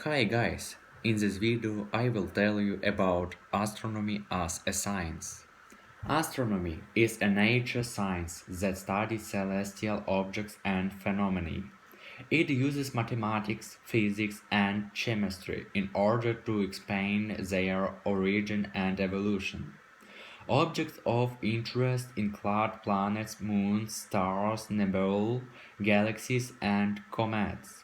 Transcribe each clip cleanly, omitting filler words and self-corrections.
Hi guys, in this video I will tell you about astronomy as a science. Astronomy is a nature science that studies celestial objects and phenomena. It uses mathematics, physics, and chemistry in order to explain their origin and evolution. Objects of interest include planets, moons, stars, nebulae, galaxies, and comets.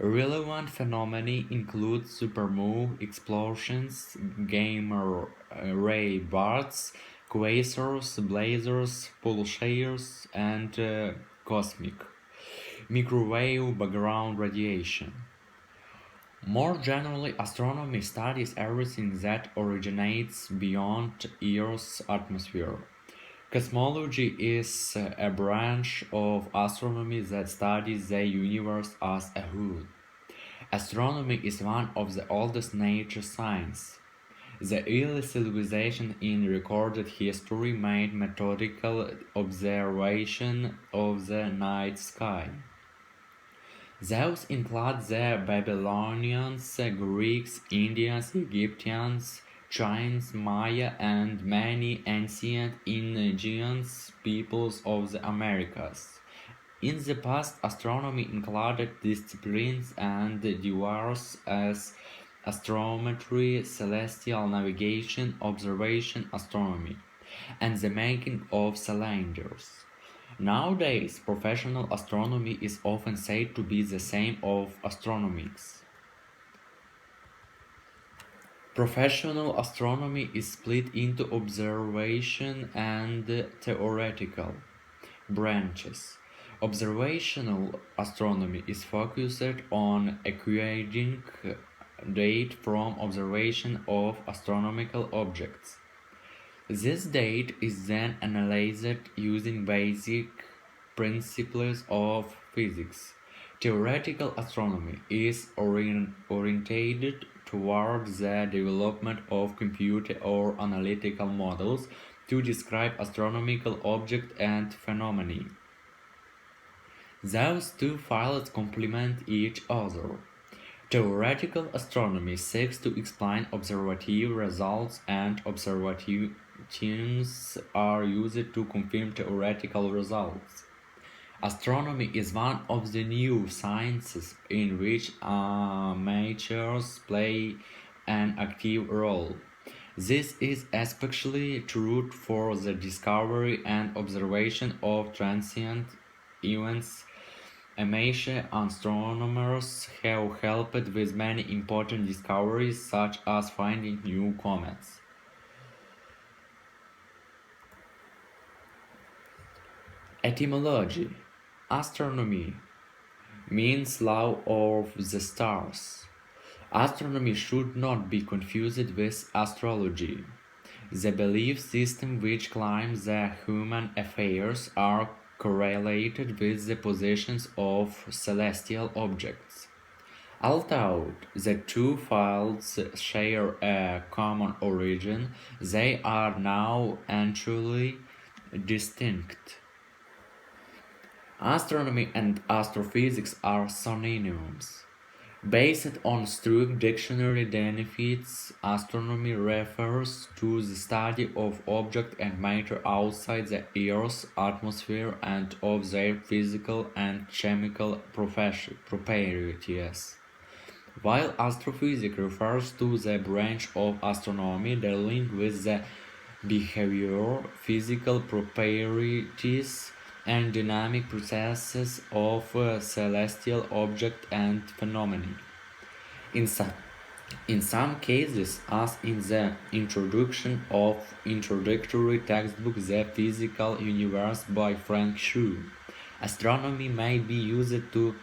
Relevant phenomena include supermoon explosions, gamma ray bursts, quasars, blazars, pulsars, and cosmic microwave background radiation. More generally, astronomy studies everything that originates beyond Earth's atmosphere. Cosmology is a branch of astronomy that studies the universe as a whole. Astronomy is one of the oldest nature sciences. The early civilization in recorded history made methodical observation of the night sky. Those include the Babylonians, Greeks, Indians, Egyptians, Chinese, Maya, and many ancient indigenous peoples of the Americas. In the past, astronomy included disciplines and diverse as astrometry, celestial navigation, observation astronomy, and the making of cylinders. Nowadays, professional astronomy is often said to be the same of astronomics. Professional astronomy is split into observation and theoretical branches. Observational astronomy is focused on acquiring data from observation of astronomical objects. This data is then analyzed using basic principles of physics. Theoretical astronomy is oriented towards the development of computer or analytical models to describe astronomical objects and phenomena. Those two fields complement each other. Theoretical astronomy seeks to explain observative results, and observations are used to confirm theoretical results. Astronomy is one of the new sciences in which amateurs play an active role. This is especially true for the discovery and observation of transient events. Amateur astronomers have helped with many important discoveries, such as finding new comets. Etymology. Astronomy means law of the stars. Astronomy should not be confused with astrology, the belief system which claims that human affairs are correlated with the positions of celestial objects. Although the two fields share a common origin, they are now entirely distinct. Astronomy and astrophysics are synonyms. Based on strict dictionary definitions, astronomy refers to the study of objects and matter outside the Earth's atmosphere and of their physical and chemical properties, while astrophysics refers to the branch of astronomy dealing with the behavior, physical properties, and dynamic processes of celestial objects and phenomena. In some, in some cases, as in the introduction of introductory textbook The Physical Universe by Frank Shu, astronomy may be used to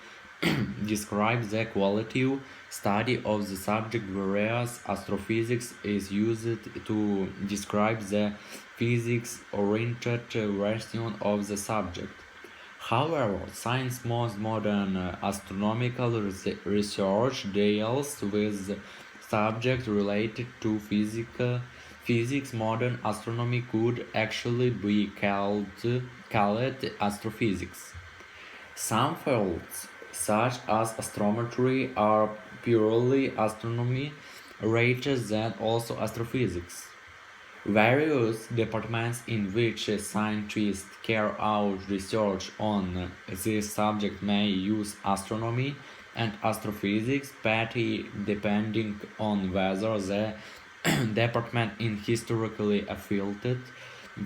describe the qualitative study of the subject, whereas astrophysics is used to describe the physics-oriented version of the subject. However, science's most modern astronomical research deals with subjects related to physics. Modern astronomy could actually be called astrophysics. Some fields, such as astrometry, are purely astronomy rather than also astrophysics. Various departments in which scientists carry out research on this subject may use astronomy and astrophysics, partly depending on whether the department is historically affiliated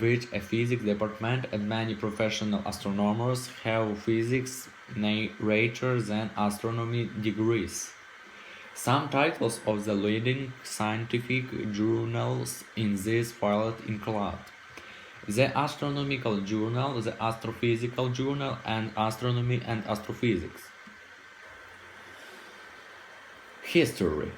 with a physics department, and many professional astronomers have physics rather than astronomy degrees. Some titles of the leading scientific journals in this field include the Astronomical Journal, the Astrophysical Journal, and Astronomy and Astrophysics. History.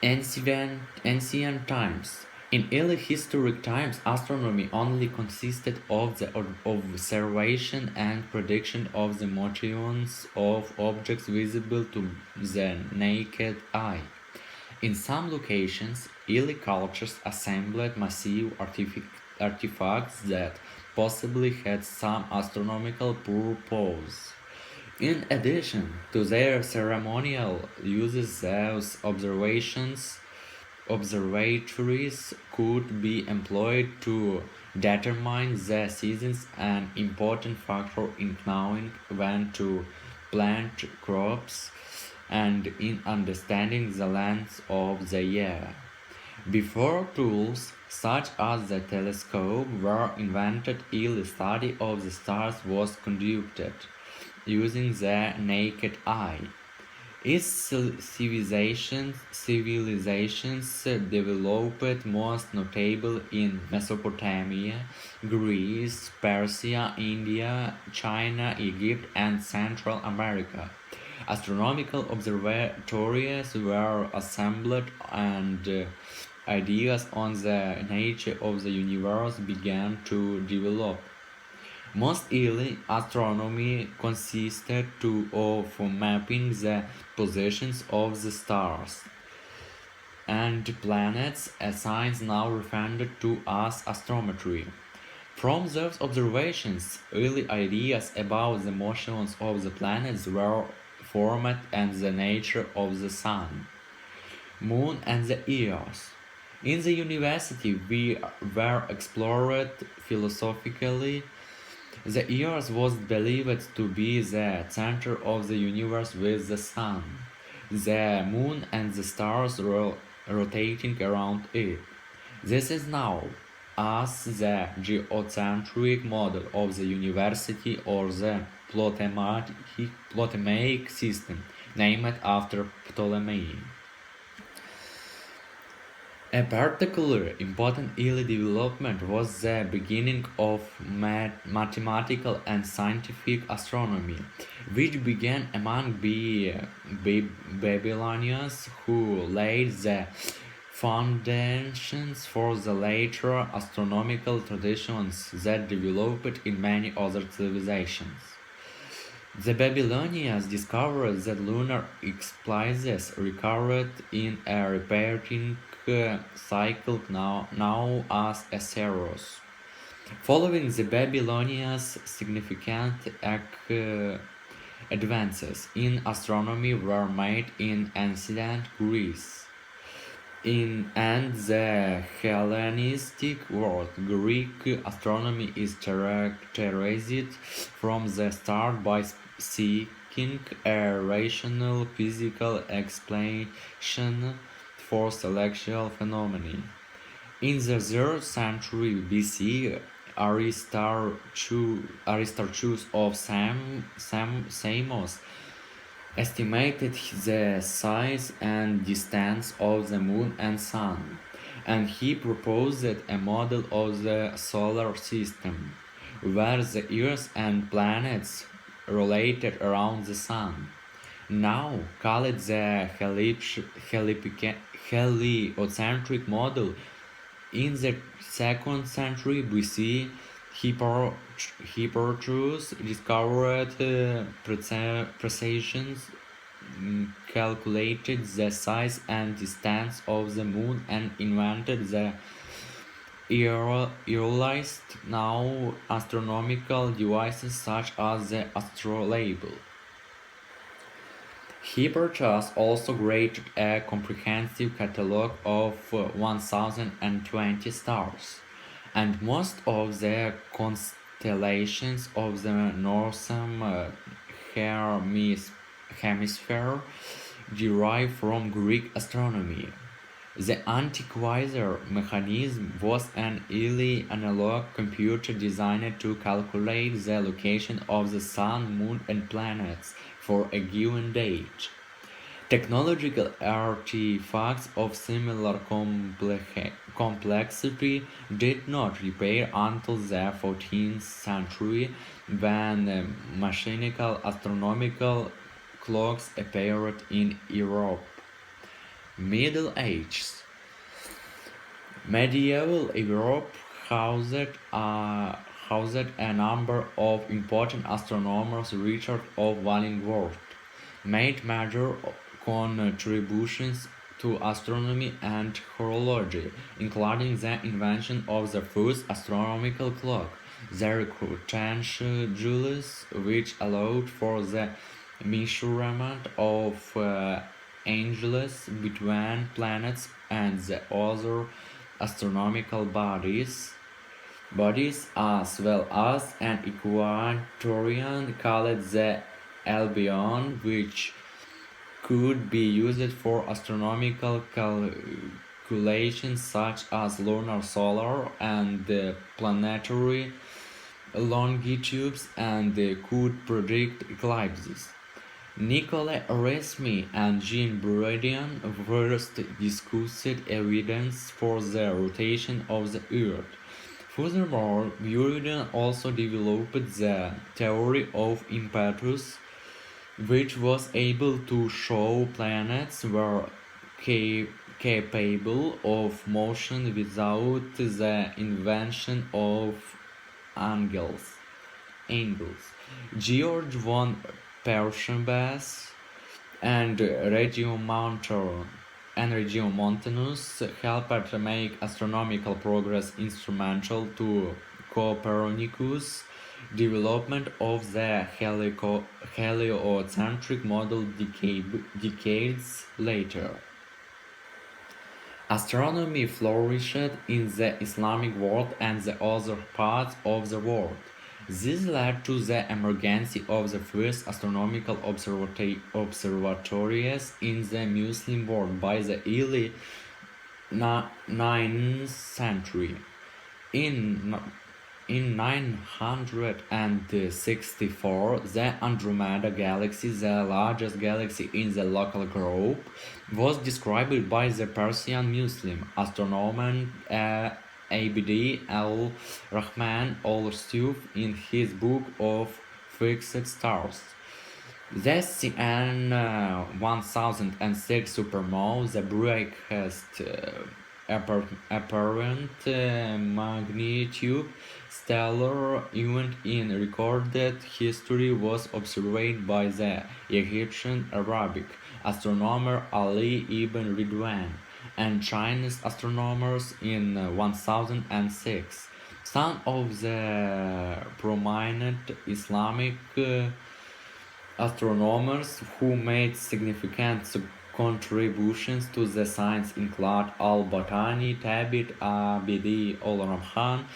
Ancient times. In early historic times, astronomy only consisted of the observation and prediction of the motions of objects visible to the naked eye. In some locations, early cultures assembled massive artifacts that possibly had some astronomical purpose. In addition to their ceremonial uses, those observatories could be employed to determine the seasons, an important factor in knowing when to plant crops and in understanding the length of the year. Before tools such as the telescope were invented, early study of the stars was conducted using the naked eye. Its civilizations developed most notable in Mesopotamia, Greece, Persia, India, China, Egypt, and Central America. Astronomical observatories were assembled and ideas on the nature of the universe began to develop. Most early astronomy consisted of mapping the positions of the stars and planets, a science now referred to as astrometry. From those observations, early ideas about the motions of the planets were formed and the nature of the sun, moon, and the earth. In the university, we were explored philosophically. The Earth was believed to be the center of the universe, with the sun, the moon, and the stars rotating around it. This is now as the geocentric model of the university, or the Ptolemaic system, named after Ptolemy. A particularly important early development was the beginning of mathematical and scientific astronomy, which began among Babylonians, who laid the foundations for the later astronomical traditions that developed in many other civilizations. The Babylonians discovered that lunar eclipses recurred in a repeating cycle now as a seros. Following the Babylonians, significant advances in astronomy were made in ancient Greece. And the Hellenistic world, Greek astronomy is characterized from the start by seeking a rational physical explanation for celestial phenomena. In the 3rd century BC, Aristarchus of Samos estimated the size and distance of the moon and sun, and he proposed a model of the solar system, where the earth and planets rotated around the sun, now called the heliocentric model. In the 2nd century BC, Hipparchus discovered precision, calculated the size and distance of the moon, and invented the earliest now astronomical devices such as the astrolabe. Hipparchus also created a comprehensive catalogue of 1020 stars, and most of the constellations of the northern hemisphere derive from Greek astronomy. The Antiquator mechanism was an early analog computer designed to calculate the location of the Sun, Moon, and planets for a given date. Technological artifacts of similar complexity did not appear until the 14th century, when mechanical astronomical clocks appeared in Europe. Middle Ages. Medieval Europe housed a number of important astronomers. Richard of Wallingford made major contributions to astronomy and horology, including the invention of the first astronomical clock, the Cruciatus, which allowed for the measurement of angles between planets and the other astronomical bodies, as well as an equatorian called the Albion, which could be used for astronomical calculations such as lunar, solar, and planetary longitudes, and could predict eclipses. Nicolas Erasmi and Jean Buridan first discussed evidence for the rotation of the Earth. Furthermore, Buridan also developed the theory of impetus, which was able to show planets were capable of motion without the invention of angles. George von Perchenbass and Regiomontanus helped make astronomical progress instrumental to Copernicus' development of the heliocentric model decades later. Astronomy flourished in the Islamic world and the other parts of the world. This led to the emergence of the first astronomical observatories in the Muslim world by the early 9th century. In 964, the Andromeda Galaxy, the largest galaxy in the local group, was described by the Persian Muslim astronomer Abd al-Rahman al-Suf in his book of Fixed Stars. The CN 1006 supernova, the brightest apparent magnitude stellar event in recorded history, was observed by the Egyptian Arabic astronomer Ali ibn Ridwan and Chinese astronomers in 1006. Some of the prominent Islamic astronomers who made significant contributions to the science include Al-Batani, Tabit, Abidi al-Rahman,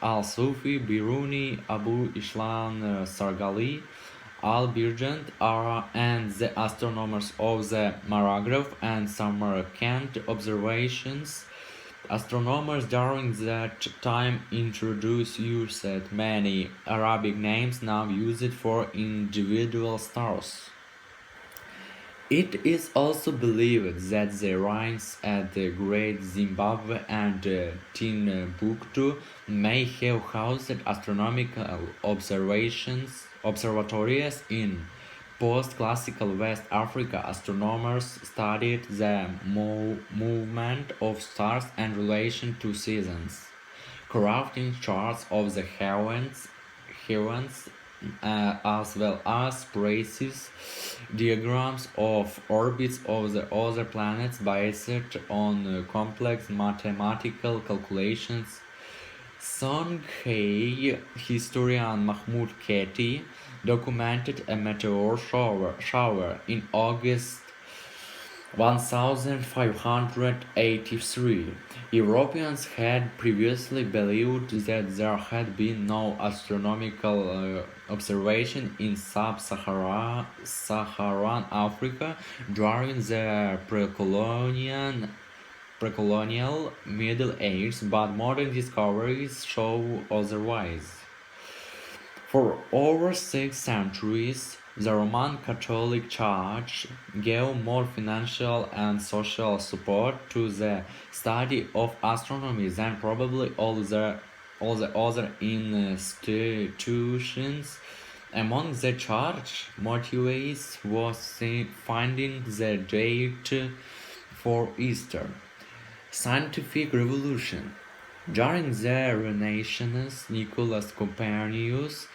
Al-Sufi, Biruni, Abu Ishlan Sargali, Al-Birjand, and the astronomers of the Maraghraf and Samarkand observations. Astronomers during that time introduced many Arabic names now used for individual stars. It is also believed that the rains at the Great Zimbabwe and Timbuktu may have housed astronomical observatories in post-classical West Africa. Astronomers studied the movement of stars and relation to seasons, crafting charts of the heavens as well as precise diagrams of orbits of the other planets based on complex mathematical calculations. Songhai historian Mahmoud Keti documented a meteor shower in August 1583. Europeans had previously believed that there had been no astronomical observation in sub-Saharan Africa during the pre-colonial Middle Ages, but modern discoveries show otherwise. For over 6 centuries, the Roman Catholic Church gave more financial and social support to the study of astronomy than probably all the other institutions. Among the church motives was finding the date for Easter. Scientific revolution. During the Renaissance, Nicholas Copernicus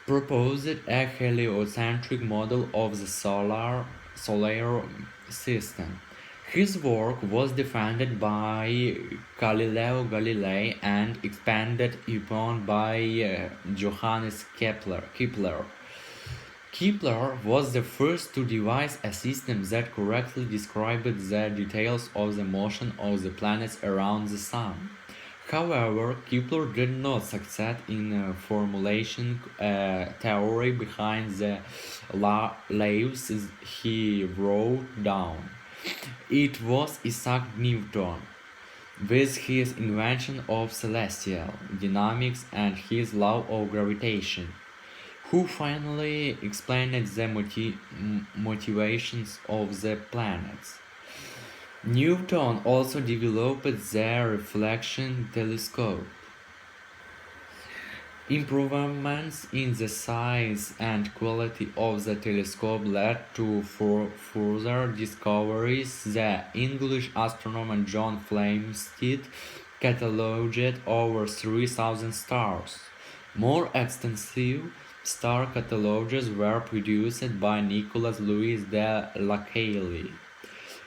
proposed a heliocentric model of the solar system. His work was defended by Galileo Galilei and expanded upon by Johannes Kepler. Kepler was the first to devise a system that correctly described the details of the motion of the planets around the Sun. However, Kepler did not succeed in formulating a theory behind the laws he wrote down. It was Isaac Newton, with his invention of celestial dynamics and his law of gravitation, who finally explained the motivations of the planets. Newton also developed the reflection telescope. Improvements in the size and quality of the telescope led to further discoveries. The English astronomer John Flamsteed catalogued over 3,000 stars. More extensive star catalogues were produced by Nicolas Louis de Lacaille.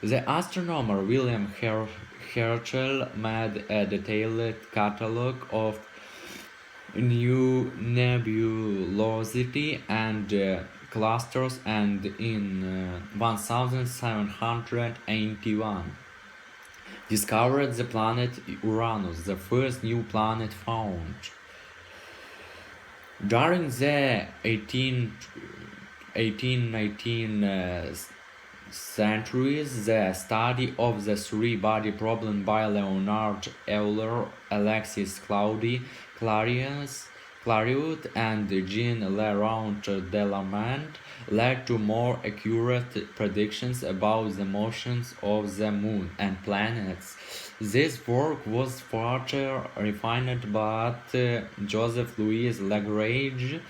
The astronomer William Herschel made a detailed catalogue of new nebulosity and clusters, and in 1781 discovered the planet Uranus, the first new planet found. During the 1819 centuries, the study of the three-body problem by Leonard Euler, Alexis Clairaut, and Jean-Le Delameant led to more accurate predictions about the motions of the moon and planets. This work was further refined by Joseph Louis Lagrange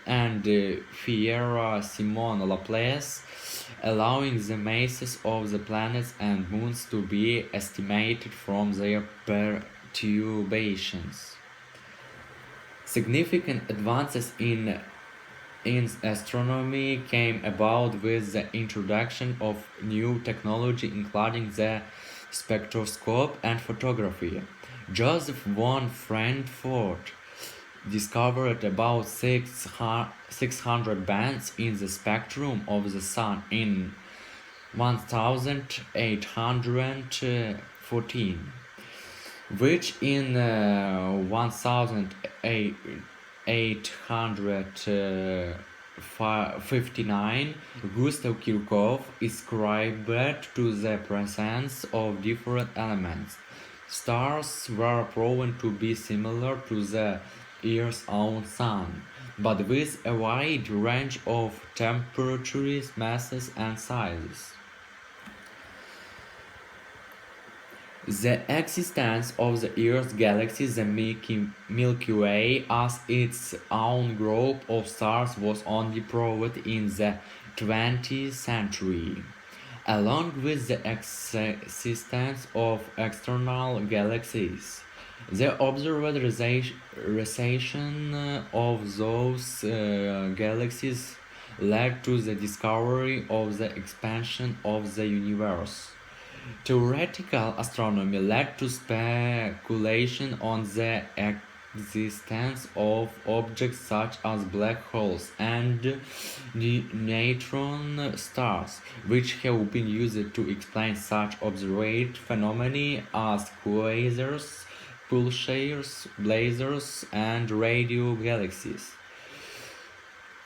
and Pierre-Simon Laplace, allowing the masses of the planets and moons to be estimated from their perturbations. Significant advances in astronomy came about with the introduction of new technology, including the spectroscope and photography. Joseph von Frankfurt discovered about 600 bands in the spectrum of the Sun in 1814, which in 1859 Gustav Kirchhoff ascribed to the presence of different elements. Stars were proven to be similar to the Earth's own Sun, but with a wide range of temperatures, masses, and sizes. The existence of the Earth's galaxy, the Milky Way, as its own group of stars, was only proved in the 20th century. Along with the existence of external galaxies, the observed recession of those galaxies led to the discovery of the expansion of the universe. Theoretical astronomy led to speculation on the existence of objects such as black holes and neutron stars, which have been used to explain such observed phenomena as quasars, pulsars, blazars, and radio galaxies.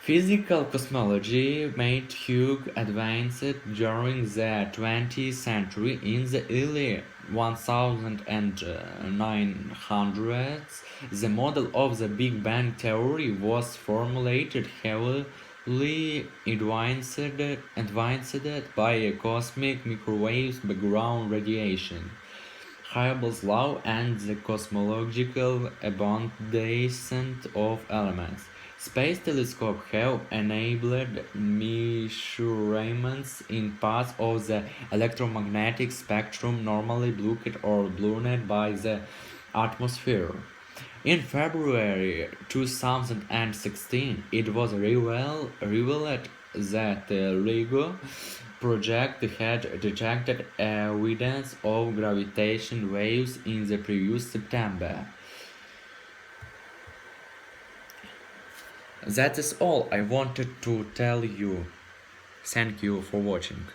Physical cosmology made huge advances during the 20th century. In the early 1900s, the model of the Big Bang theory was formulated heavily advanced by cosmic microwave background radiation. Hubble's law and the cosmological abundance of elements. Space telescopes have enabled measurements in parts of the electromagnetic spectrum normally blocked or blown by the atmosphere. In February 2016, it was revealed that the LIGO project had detected evidence of gravitational waves in the previous September. That is all I wanted to tell you. Thank you for watching.